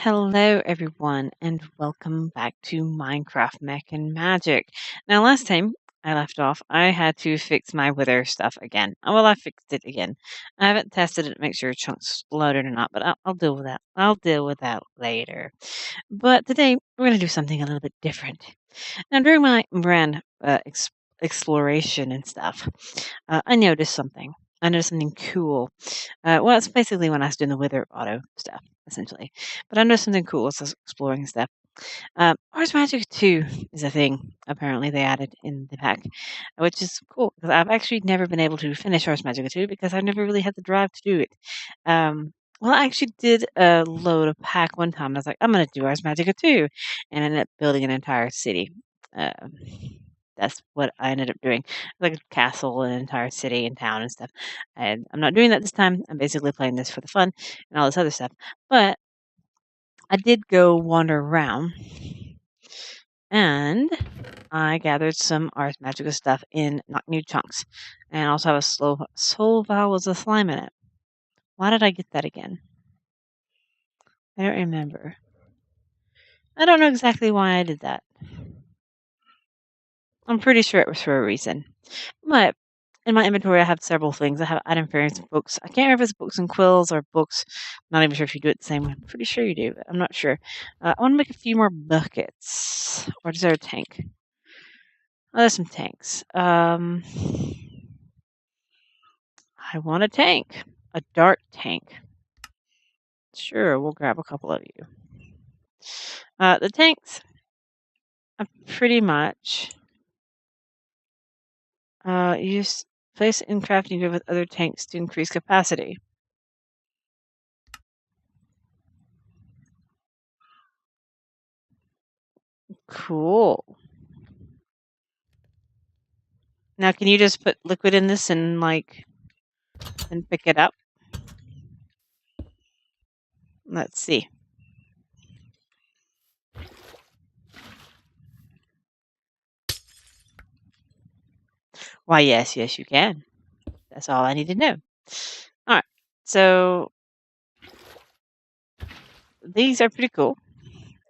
Hello, everyone, and welcome back to Minecraft Mech and Magic. Now, last time I left off, I had to fix my wither stuff again. Well, I fixed it again. I haven't tested it to make sure chunks loaded or not, but I'll deal with that. I'll deal with that later. But today, we're going to do something a little bit different. Now, during my brand exploration and stuff, I noticed something. I noticed something cool. Well, it's basically when I was doing the Wither auto stuff, essentially. But I noticed something cool as I was exploring stuff. Ars Magica 2 is a thing, apparently, they added in the pack, which is cool, because I've actually never been able to finish Ars Magica 2 because I've never really had the drive to do it. Well, I actually did load a pack one time. I was like, I'm going to do Ars Magica 2, and I ended up building an entire city. Uh, that's what I ended up doing, like a castle, an entire city and town and stuff. And I'm not doing that this time. I'm basically playing this for the fun and all this other stuff. But I did go wander around, and I gathered some Ars Magica stuff in Knock New Chunks, and also have a soul vial with a slime in it. Why did I get that again? I don't remember. I don't know exactly why I did that. I'm pretty sure it was for a reason. But in my inventory, I have several things. I have item variants and books. I can't remember if it's books and quills or books. I'm not even sure if you do it the same way. I'm pretty sure you do, but I'm not sure. I want to make a few more buckets. Or is there a tank? Oh, there's some tanks. I want a tank. A dart tank. Sure, we'll grab a couple of you. The tanks, are pretty much... you just place it in crafting grid with other tanks to increase capacity. Cool. Now, can you just put liquid in this and, and pick it up? Let's see. Why, yes, you can. That's all I need to know. All right, so these are pretty cool,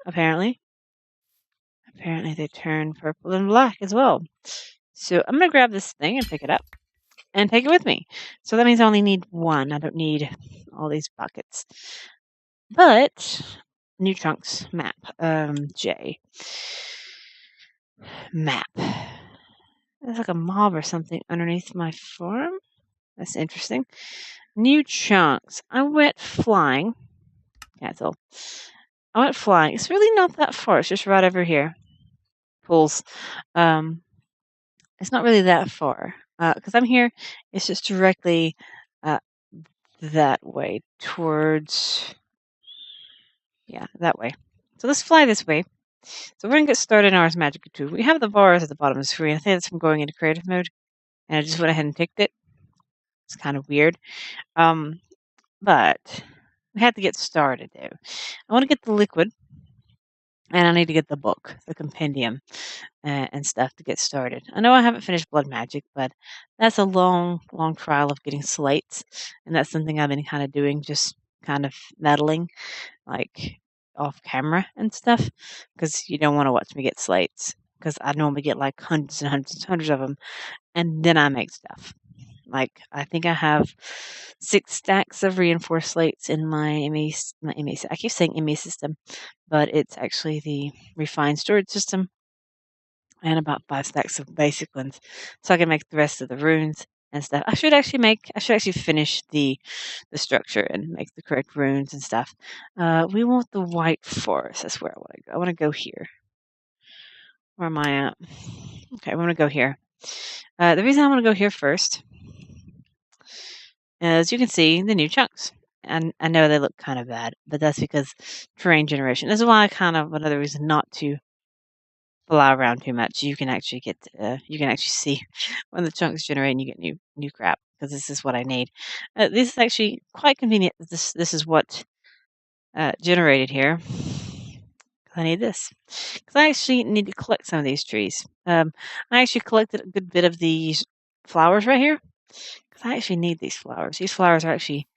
apparently. Apparently, they turn purple and black as well. So I'm going to grab this thing and pick it up and take it with me. So that means I only need one. I don't need all these buckets. But, new chunks, map, J. Map. There's like a mob or something underneath my farm. That's interesting. New chunks. I went flying. Cancel. I went flying. It's really not that far. It's just right over here. Pools. It's not really that far. Because I'm here. It's just directly that way. Towards... Yeah, that way. So let's fly this way. So we're going to get started in Ars Magica 2. We have the bars at the bottom of the screen. I think that's from going into creative mode. And I just went ahead and picked it. It's kind of weird. But we have to get started, though. I want to get the liquid. And I need to get the book, the compendium, and stuff to get started. I know I haven't finished Blood Magic, but that's a long, long trial of getting slates. And that's something I've been kind of doing, just kind of meddling, like off camera and stuff. Because you don't want to watch me get slates. Because I normally get like hundreds and hundreds and hundreds of them. And then I make stuff. Like, I think I have 6 stacks of reinforced slates in my I keep saying ME system, but it's actually the refined storage system, and about 5 stacks of basic ones, so I can make the rest of the runes and stuff. I should actually finish the structure and make the correct runes and stuff. We want the white forest. That's where I want to go. I want to go here. Where am I at? Okay, I want to go here. The reason I want to go here first, as you can see, the new chunks. And I know they look kind of bad, but that's because terrain generation. This is why another reason not to fly around too much. You can actually see when the chunks generate and you get new crap, because this is what I need. This is actually quite convenient. This is what generated here. I need this because I actually need to collect some of these trees. I actually collected a good bit of these flowers right here. I actually need these flowers. These flowers are actually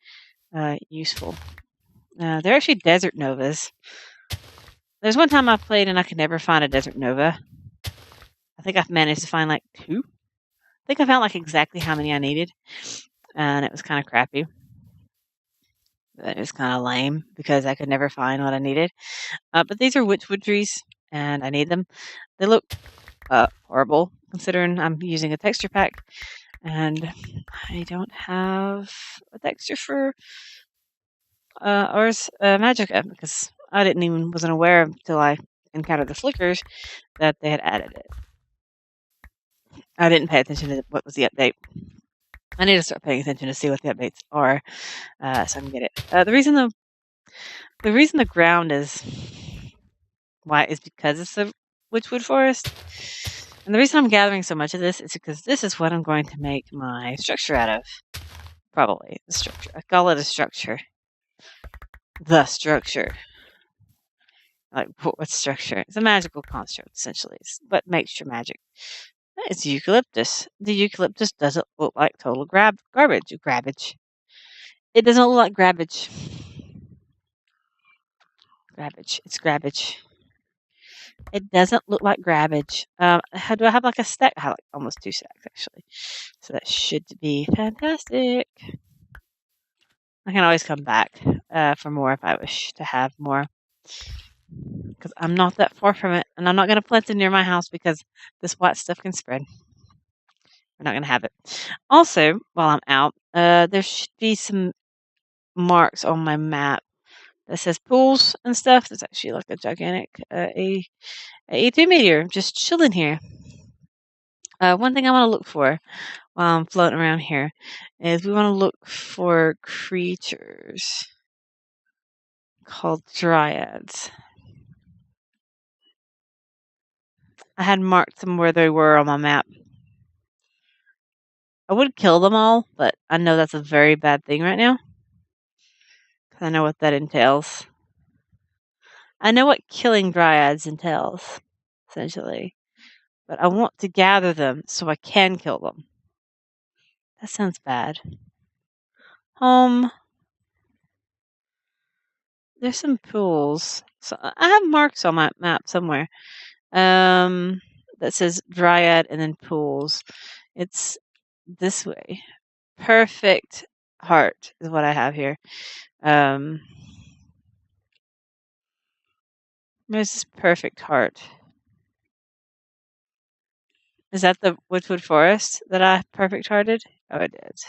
useful. They're actually desert novas. There's one time I played and I could never find a desert nova. I think I've managed to find like 2. I think I found like exactly how many I needed, and it was kind of crappy. It was kind of lame because I could never find what I needed. But these are witchwood trees, and I need them. They look horrible considering I'm using a texture pack, and I don't have a texture for Ars Magica because I wasn't aware until I encountered the flickers that they had added it. I didn't pay attention to what was the update. I need to start paying attention to see what the updates are, so I can get it. The reason the ground is white is because it's a witchwood forest, and the reason I'm gathering so much of this is because this is what I'm going to make my structure out of. Probably the structure. I call it a structure. The structure. Like, what structure? It's a magical construct, essentially. It's what makes your magic. It's eucalyptus. The eucalyptus doesn't look like total garbage. Grabbage. It doesn't look like grabbage. Grabbage. It's grabbage. It doesn't look like grabbage. Do I have like a stack? I have like almost 2 stacks, actually. So that should be fantastic. I can always come back for more if I wish to have more. Because I'm not that far from it. And I'm not going to plant it near my house because this white stuff can spread. We're not going to have it. Also, while I'm out, there should be some marks on my map that says pools and stuff. There's actually like a gigantic A2 meteor just chilling here. One thing I want to look for while I'm floating around here is we want to look for creatures called Dryads. I had marked them where they were on my map. I would kill them all, but I know that's a very bad thing right now. Because I know what that entails. I know what killing Dryads entails, essentially. But I want to gather them so I can kill them. That sounds bad. Home. There's some pools. So I have marks on my map somewhere. That says Dryad and then pools. It's this way. Perfect heart is what I have here. Where's this perfect heart? Is that the Woodwood Forest that I perfect hearted? Oh, it is.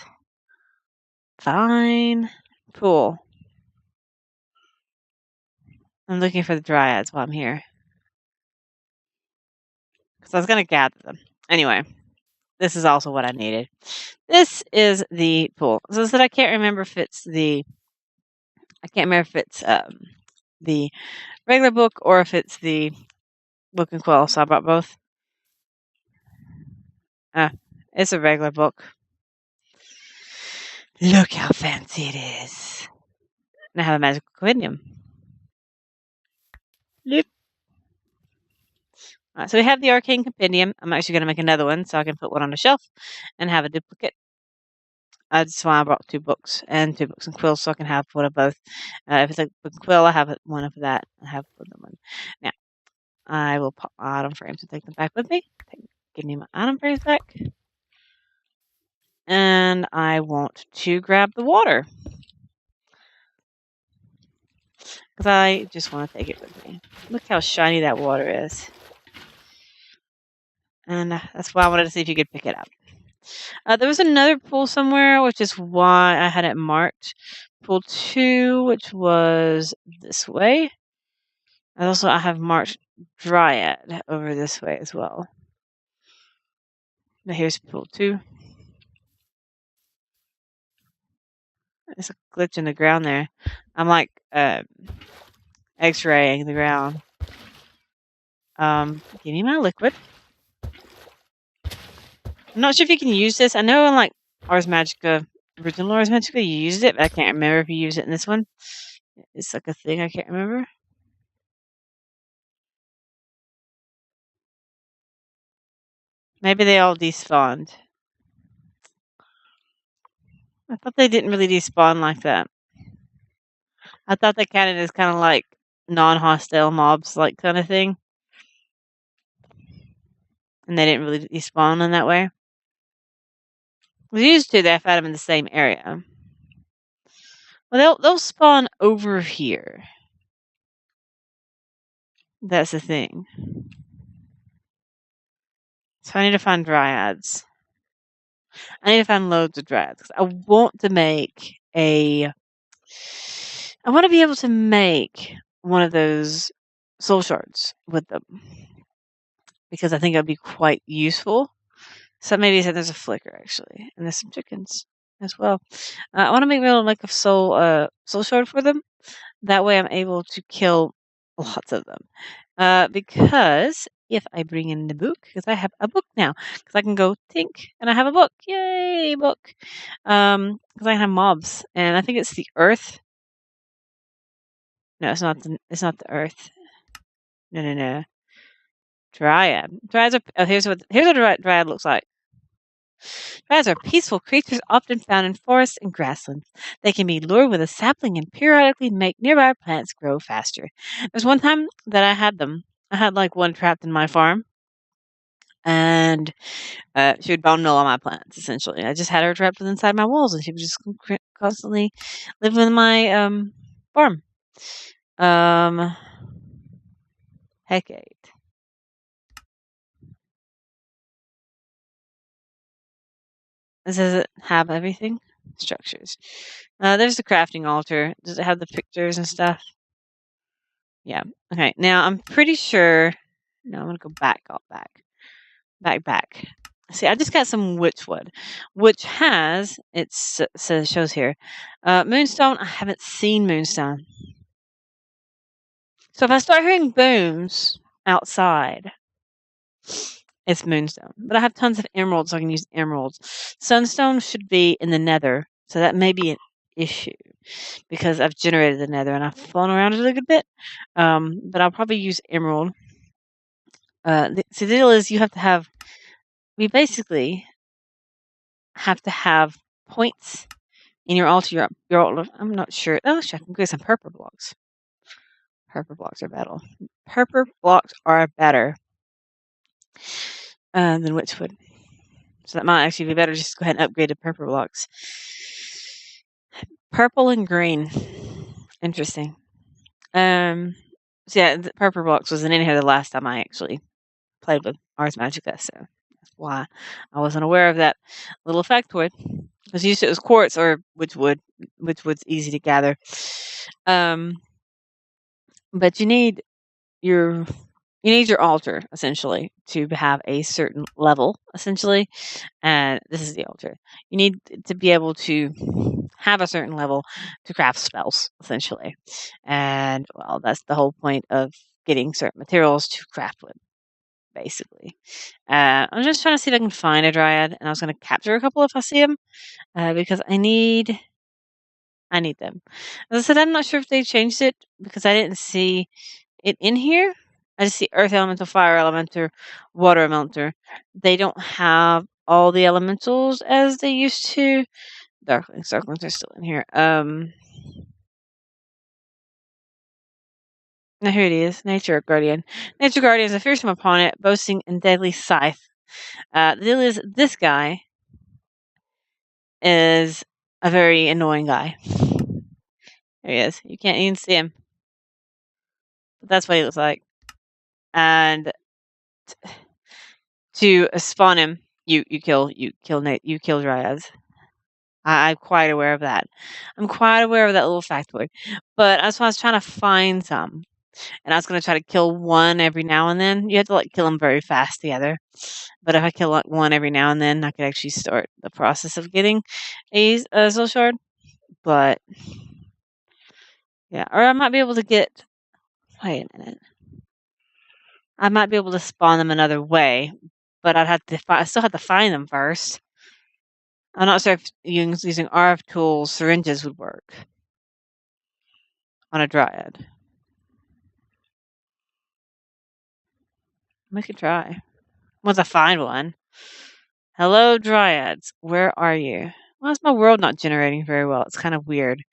Fine. Pool. I'm looking for the Dryads while I'm here. Because I was going to gather them. Anyway, this is also what I needed. This is the pool. So I said I can't remember if it's the the regular book or if it's the book and quill. So I brought both. It's a regular book. Look how fancy it is. And I have a magical compendium. Look. Alright, so we have the arcane compendium. I'm actually going to make another one so I can put one on the shelf and have a duplicate. That's why I brought 2 books and 2 books and quills so I can have one of both. If it's a book and quill, I have one of that. I have one. Now, I will pop my item frames and take them back with me. Give me my item frames back. And I want to grab the water. Because I just want to take it with me. Look how shiny that water is. And that's why I wanted to see if you could pick it up. There was another pool somewhere, which is why I had it marked. Pool 2, which was this way. And also I have marked Dryad over this way as well. Now here's pool 2. There's a glitch in the ground there. I'm like X-raying the ground. Give me my liquid. I'm not sure if you can use this. I know in like Ars Magica, original Ars Magica, you used it, but I can't remember if you use it in this one. It's like a thing I can't remember. Maybe they all despawned. I thought they didn't really despawn like that. I thought they counted as kind of like non-hostile mobs, like kind of thing, and they didn't really despawn in that way. Used to, they found them in the same area. Well, they'll spawn over here. That's the thing. So I need to find Dryads. I need to find loads of Dryads because I want to make a. I want to be able to make one of those soul shards with them because I think it would be quite useful. So maybe there's a flicker actually, and there's some chickens as well. I want to make like a soul shard for them. That way, I'm able to kill lots of them. Because if I bring in the book, because I have a book now, because I can go think, and I have a book. Yay, book! Because I have mobs, and I think it's the Earth. No, it's not. It's not the Earth. No. Dryad. Dryads are. Oh, here's what a dryad looks like. Dryads are peaceful creatures often found in forests and grasslands. They can be lured with a sapling and periodically make nearby plants grow faster. There's one time that I had them. I had like one trapped in my farm, and she would bone meal all my plants. Essentially, I just had her trapped inside my walls, and she would just constantly live in my farm. Hecate. Does it have everything? Structures. There's the crafting altar. Does it have the pictures and stuff? Yeah. Okay. Now I'm pretty sure. No, I'm gonna go back. Back. See, I just got some witchwood, which has shows here. Moonstone. I haven't seen moonstone. So if I start hearing booms outside, it's moonstone. But I have tons of emeralds, so I can use emeralds. Sunstone should be in the nether, so that may be an issue because I've generated the nether and I've flown around it a good bit. But I'll probably use emerald. The deal is we basically have to have points in your altar. Your altar. I'm not sure. Oh, I can get some purple blocks. Purple blocks are better. Purple blocks are better than witchwood. So that might actually be better. Just go ahead and upgrade to purple blocks. Purple and green. Interesting. So yeah, the purple blocks wasn't in here the last time I actually played with Ars Magica, so that's why I wasn't aware of that little factoid. Because used to it was quartz or witchwood. Witchwood's easy to gather. But you need your altar essentially to have a certain level essentially, and this is the altar. You need to be able to have a certain level to craft spells essentially, and well, that's the whole point of getting certain materials to craft with. Basically, I'm just trying to see if I can find a dryad, and I was going to capture a couple if I see them, because I need them. As I said, I'm not sure if they changed it because I didn't see it in here. I just see earth elemental, fire elemental, water elemental. They don't have all the elementals as they used to. Darklings are still in here. Now here it is. Nature Guardian. Nature Guardian is a fearsome opponent, boasting and deadly scythe. The deal is, this guy is a very annoying guy. There he is. You can't even see him. But that's what he looks like. And to spawn him, you kill Dryads. I'm quite aware of that. I'm quite aware of that little factoid. But that's why I was trying to find some. And I was going to try to kill one every now and then. You have to kill them very fast together. But if I kill one every now and then, I could actually start the process of getting a soul shard. But yeah, or I might be able to get. Wait a minute. I might be able to spawn them another way, but I still have to find them first. I'm not sure if using RF tools, syringes would work on a dryad. We could try. Once I find one. Hello, dryads. Where are you? Why is my world not generating very well? It's kind of weird.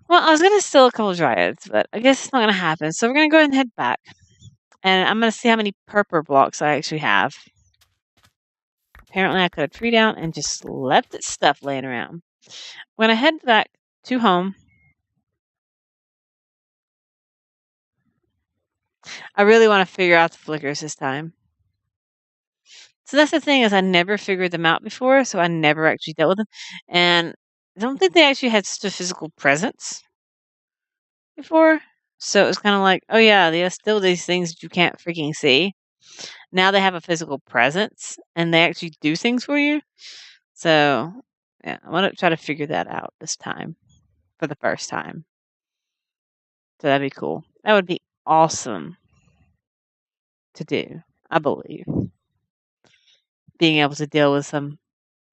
Well, I was gonna steal a couple Dryads, but I guess it's not gonna happen. So we're gonna go ahead and head back, and I'm gonna see how many purple blocks I actually have. Apparently, I cut a tree down and just left its stuff laying around. When I head back to home, I really want to figure out the flickers this time. So that's the thing is I never figured them out before, so I never actually dealt with them, and I don't think they actually had such a physical presence before. So it was kind of like, oh yeah, there's still these things that you can't freaking see. Now they have a physical presence and they actually do things for you. So yeah, I want to try to figure that out this time for the first time. So that'd be cool. That would be awesome to do, I believe. Being able to deal with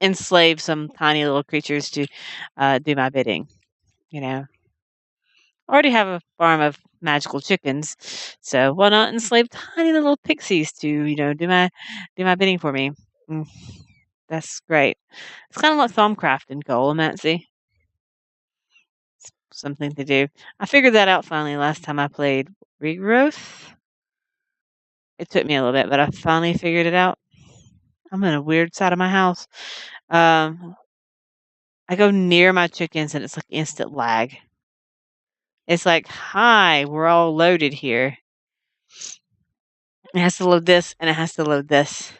enslave some tiny little creatures to do my bidding, you know. I already have a farm of magical chickens, so why not enslave tiny little pixies to, do my bidding for me? Mm, that's great. It's kind of like Thaumcraft and Golemancy. Something to do. I figured that out finally last time I played Regrowth. It took me a little bit, but I finally figured it out. I'm in a weird side of my house. Um, I go near my chickens and it's like instant lag. It's like, hi, we're all loaded here. It has to load this and it has to load this.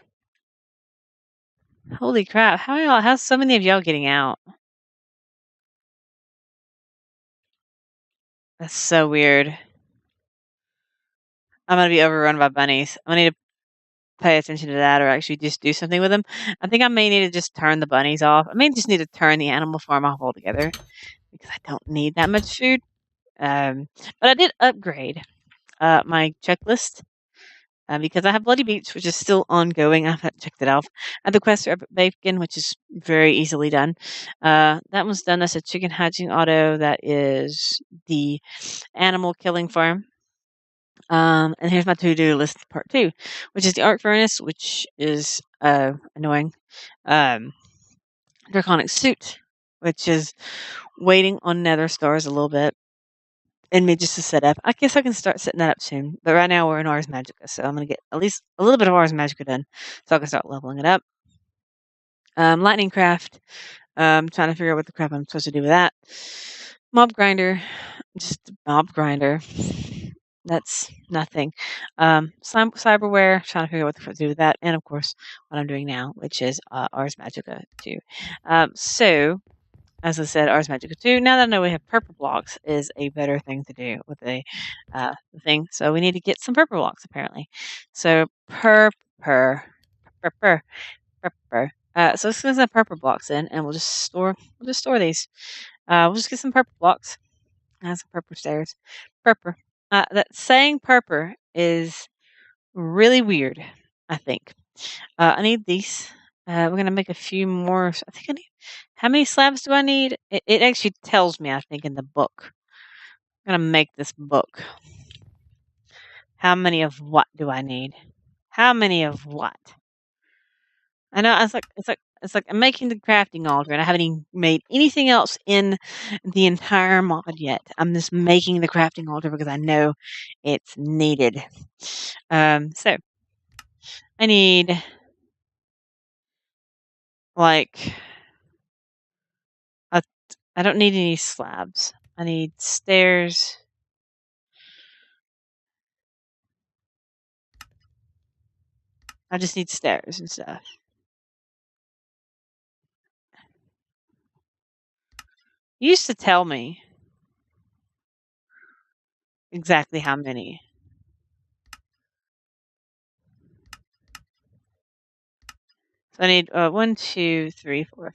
Holy crap! How's so many of y'all getting out? That's so weird. I'm gonna be overrun by bunnies. I'm gonna need to pay attention to that or actually just do something with them. I think I may need to just turn the bunnies off. I may just need to turn the animal farm off altogether because I don't need that much food. But I did upgrade my checklist because I have Bloody Beach, which is still ongoing. I haven't checked it off. I have the quest for Epic Bacon, which is very easily done. That one's done. That's a chicken hatching auto. That is the animal killing farm. And here's my to-do list part 2, which is the arc furnace, which is annoying. Draconic suit, which is waiting on nether stars a little bit. And me just to set up. I guess I can start setting that up soon. But right now we're in Ars Magica, so I'm gonna get at least a little bit of Ars Magica done, so I can start leveling it up. Lightning craft. Trying to figure out what the crap I'm supposed to do with that. Mob grinder, just mob grinder. That's nothing. Cyberware, trying to figure out what to do with that, and of course, what I'm doing now, which is Ars Magica 2. So, as I said, Ars Magica 2. Now that I know we have purple blocks, is a better thing to do with the thing. So we need to get some purple blocks apparently. So purple. So let's get some purple blocks in, and we'll just store these. We'll just get some purple blocks and some purple stairs. Purple. That saying purple is really weird. I think. I need these. We're gonna make a few more. I think I need. How many slabs do I need? It actually tells me. I think in the book. I'm gonna make this book. How many of what do I need? How many of what? I know it's like I'm making the crafting altar and I haven't even made anything else in the entire mod yet. I'm just making the crafting altar because I know it's needed. So I need like a, I don't need any slabs. I need stairs. I just need stairs and stuff. You used to tell me exactly how many. So I need 1, 2, 3, 4,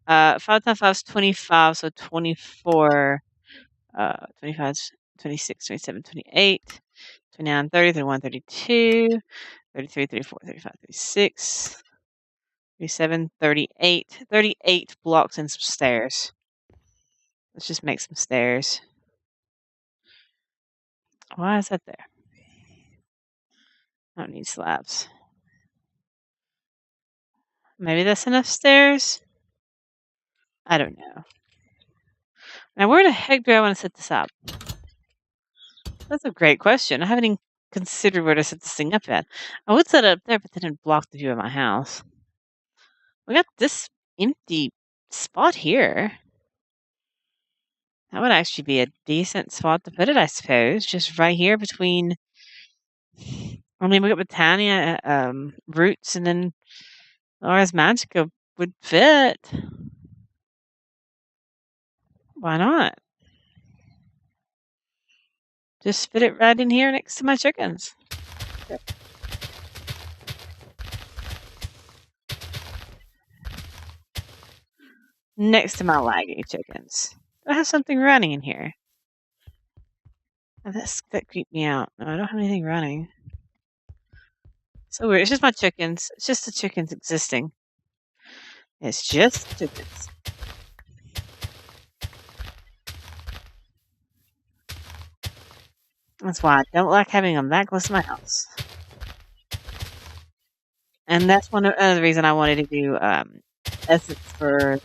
5. 5 times 5 is 25, so 24, 25, 26, 27, 28, 29, 30, 31, 32, 33, 34, 35, 36, 37, 38. 38 blocks and some stairs. Let's just make some stairs. Why is that there? I don't need slabs. Maybe that's enough stairs? I don't know. Now, where the heck do I want to set this up? That's a great question. I haven't even considered where to set this thing up at. I would set it up there, but then it'd block the view of my house. We got this empty spot here. That would actually be a decent spot to put it, I suppose. Just right here between. I mean, we got Britannia, Roots, and then Ars Magica would fit. Why not? Just fit it right in here next to my chickens. Next to my laggy chickens. I have something running in here. Oh, that creeped me out. No, I don't have anything running. So weird. It's just my chickens. It's just the chickens existing. It's just chickens. That's why I don't like having them that close to my house. And that's one of the reason I wanted to do essence for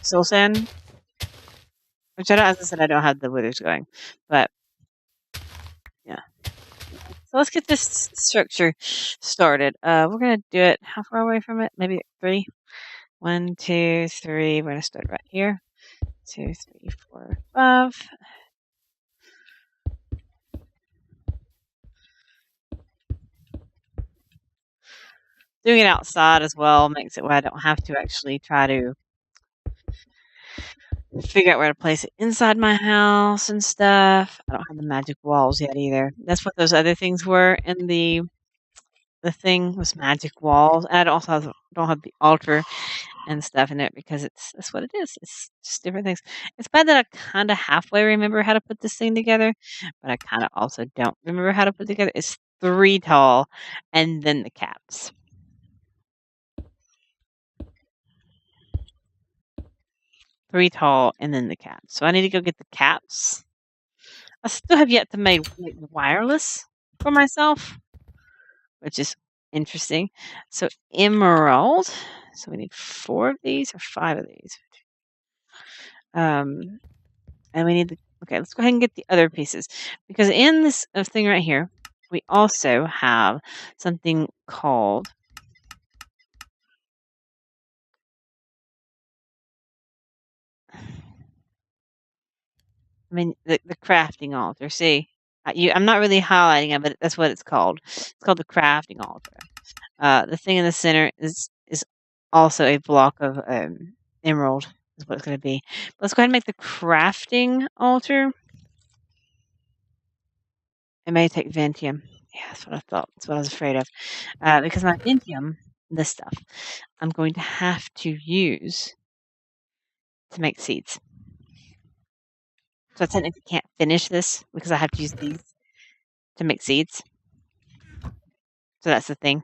Soul Sand. Which I don't, as I said, I don't have the withers going. But yeah. So let's get this structure started. We're gonna do it how far away from it? Maybe 3. 1, 2, 3. We're gonna start right here. 2, 3, 4, 5. Doing it outside as well makes it where I don't have to actually try to figure out where to place it inside my house and stuff. I don't have the magic walls yet either. That's what those other things were in the thing was magic walls. And I also don't have the altar and stuff in it because that's what it is. It's just different things. It's bad that I kind of halfway remember how to put this thing together, but I kind of also don't remember how to put it together. It's 3 tall and then the caps. 3 tall and then the caps. So I need to go get the caps. I still have yet to make wireless for myself, which is interesting. So emerald. So we need 4 of these or 5 of these. And we need the. Okay, let's go ahead and get the other pieces because in this thing right here, we also have something called. I mean, the crafting altar. See, I'm not really highlighting it, but that's what it's called. It's called the crafting altar. The thing in the center is also a block of emerald. Is what it's going to be. But let's go ahead and make the crafting altar. It may take Ventium. Yeah, that's what I thought. That's what I was afraid of. Because my Ventium, this stuff, I'm going to have to use to make seeds. So I technically can't finish this because I have to use these to make seeds. So that's the thing.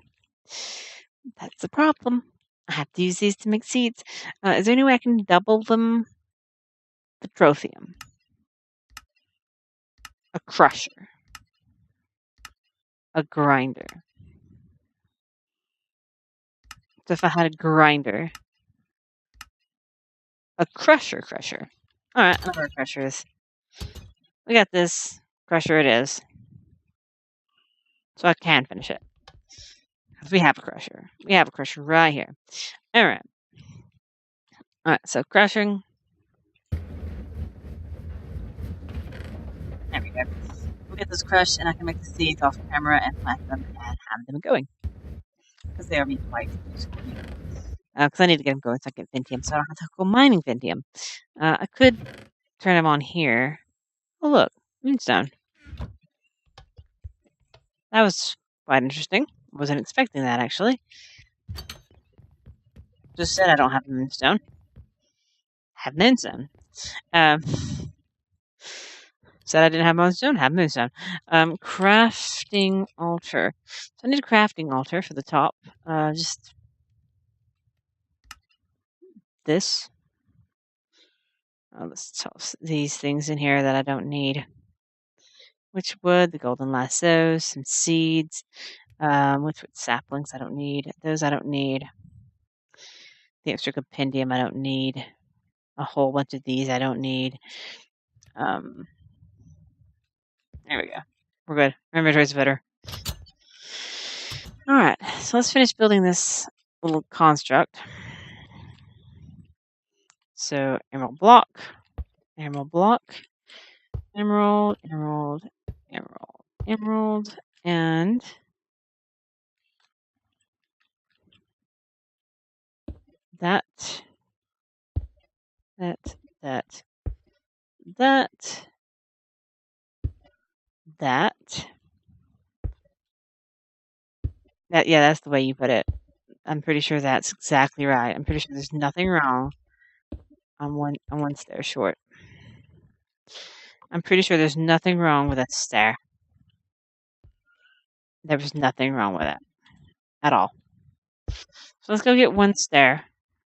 That's the problem. I have to use these to make seeds. Is there any way I can double them? Petroleum. A crusher. A grinder. So if I had a grinder. A crusher. Alright, I know where a crusher is. We got this. Crusher it is. So I can finish it. Because we have a crusher. We have a crusher right here. Alright. Alright, so crushing. There we go. We'll get those crushed and I can make the seeds off camera and plant them and have them going. Because they are being quite useful. Because I need to get them going so I get Ventium. So I don't have to go mining Ventium. I could turn them on here. Oh, look. Moonstone. That was quite interesting. Wasn't expecting that, actually. Just said I don't have a moonstone. Have moonstone. Said I didn't have moonstone. Have moonstone. Crafting altar. So I need a crafting altar for the top. Just this. Let's toss these things in here that I don't need. Witch wood, the golden lassos, some seeds. Witchwood saplings I don't need. Those I don't need. The extra compendium I don't need. a whole bunch of these I don't need. There we go. We're good. Our inventory's better. All right, so let's finish building this little construct. So emerald block, emerald block, emerald, emerald, emerald, emerald, and that, that, that, that, that. Yeah, that's the way you put it. I'm pretty sure that's exactly right. I'm pretty sure there's nothing wrong on one stair short. I'm pretty sure there's nothing wrong with a stair. There was nothing wrong with it at all. So let's go get one stair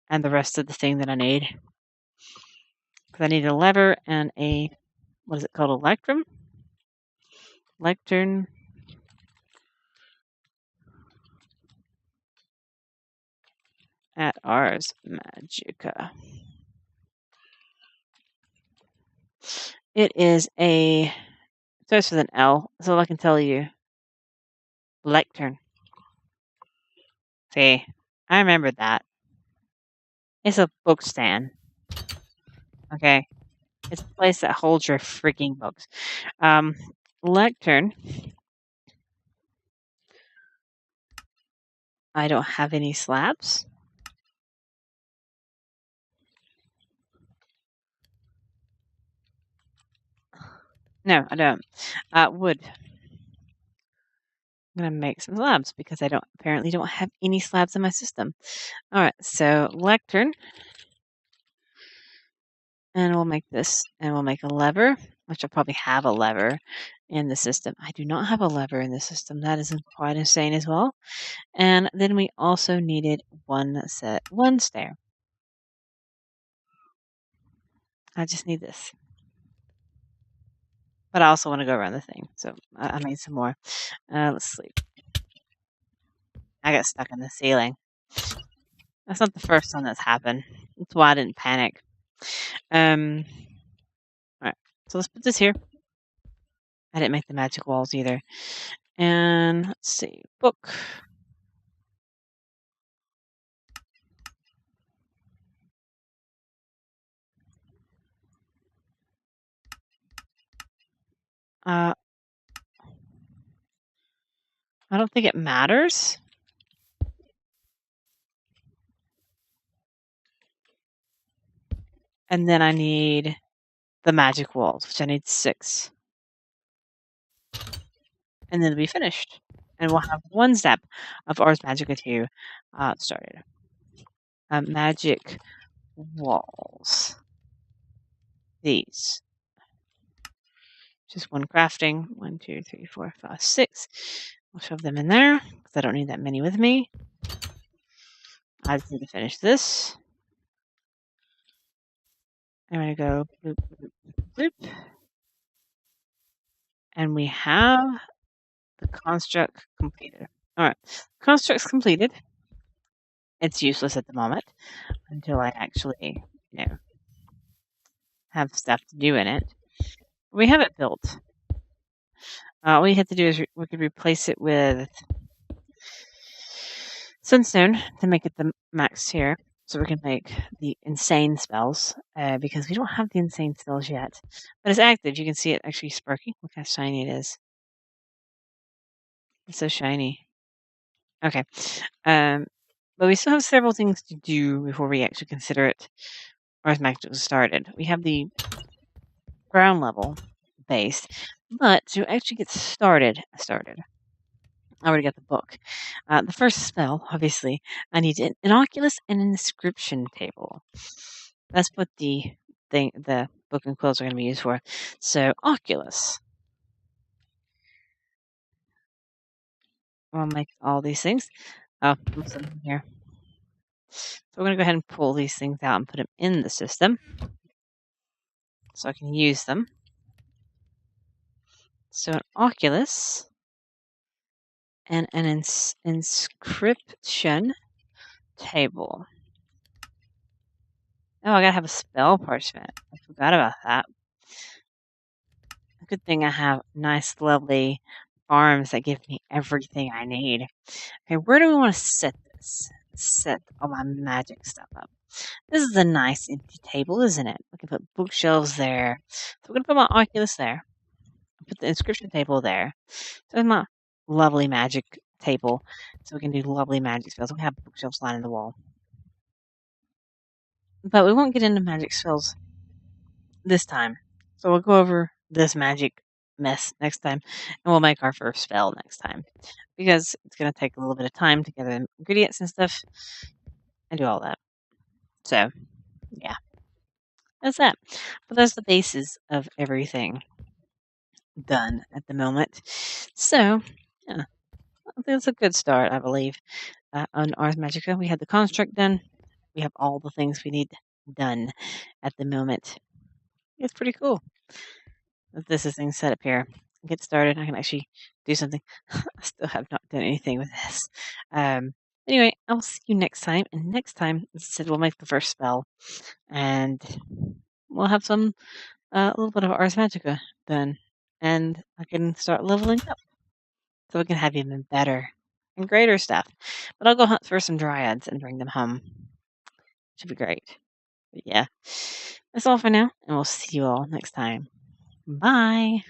and the rest of the thing that I need. Because I need a lever and a, what is it called, a lectern? Lectern. At Ars Magica. It is it starts with an L. That's all I can tell you. Lectern. See, I remembered that. It's a book stand. Okay. It's a place that holds your freaking books. Lectern. I don't have any slabs. No, I don't. Wood. I'm going to make some slabs because I apparently don't have any slabs in my system. All right, so lectern. And we'll make this, and we'll make a lever, which I'll probably have a lever in the system. I do not have a lever in the system. That is quite insane as well. And then we also needed one stair. I just need this. But I also want to go around the thing. So I made some more. Let's sleep. I got stuck in the ceiling. That's not the first time that's happened. That's why I didn't panic. Alright. So let's put this here. I didn't make the magic walls either. And let's see. Book. I don't think it matters. And then I need the magic walls, which I need 6. And then it'll be finished. And we'll have one step of Ars Magica 2 started. Magic walls. These. Just one crafting. 1, 2, 3, 4, 5, 6. I'll shove them in there because I don't need that many with me. I just need to finish this. I'm going to go bloop, bloop, bloop. And we have the construct completed. All right. Construct's completed. It's useless at the moment until I actually, have stuff to do in it. We have it built. All we have to do is we could replace it with sunstone to make it the max tier, so we can make the insane spells, because we don't have the insane spells yet. But it's active. You can see it actually sparking. Look how shiny it is. It's so shiny. Okay. But we still have several things to do before we actually consider it Ars Magica started. We have the ground level base, but to actually get started, I already got the book. The first spell, obviously, I need an oculus and an inscription table. That's what the book and quills are going to be used for. So, oculus. I'll make all these things. Oh, what's in here? So we're going to go ahead and pull these things out and put them in the system so I can use them. So an oculus and an inscription table. Oh, I gotta have a spell parchment. I forgot about that. Good thing I have nice, lovely farms that give me everything I need. Okay, where do we want to set this? Set all my magic stuff up. This is a nice empty table, isn't it? We can put bookshelves there. So we're gonna put my Oculus there. Put the inscription table there. So my lovely magic table. So we can do lovely magic spells. We have bookshelves lining the wall. But we won't get into magic spells this time. So we'll go over this magic mess next time, and we'll make our first spell next time because it's going to take a little bit of time to get the ingredients and stuff and do all that. So, yeah, that's that. But that's the basis of everything done at the moment. So, yeah, that's a good start, I believe. On Ars Magica, we had the construct done. We have all the things we need done at the moment. It's pretty cool. This is thing set up here. Get started. I can actually do something. I still have not done anything with this. Anyway, I'll see you next time. And next time, as I said, we'll make the first spell, and we'll have some a little bit of Ars Magica done, and I can start leveling up, so we can have even better and greater stuff. But I'll go hunt for some Dryads and bring them home. Should be great. But yeah, that's all for now, and we'll see you all next time. Bye.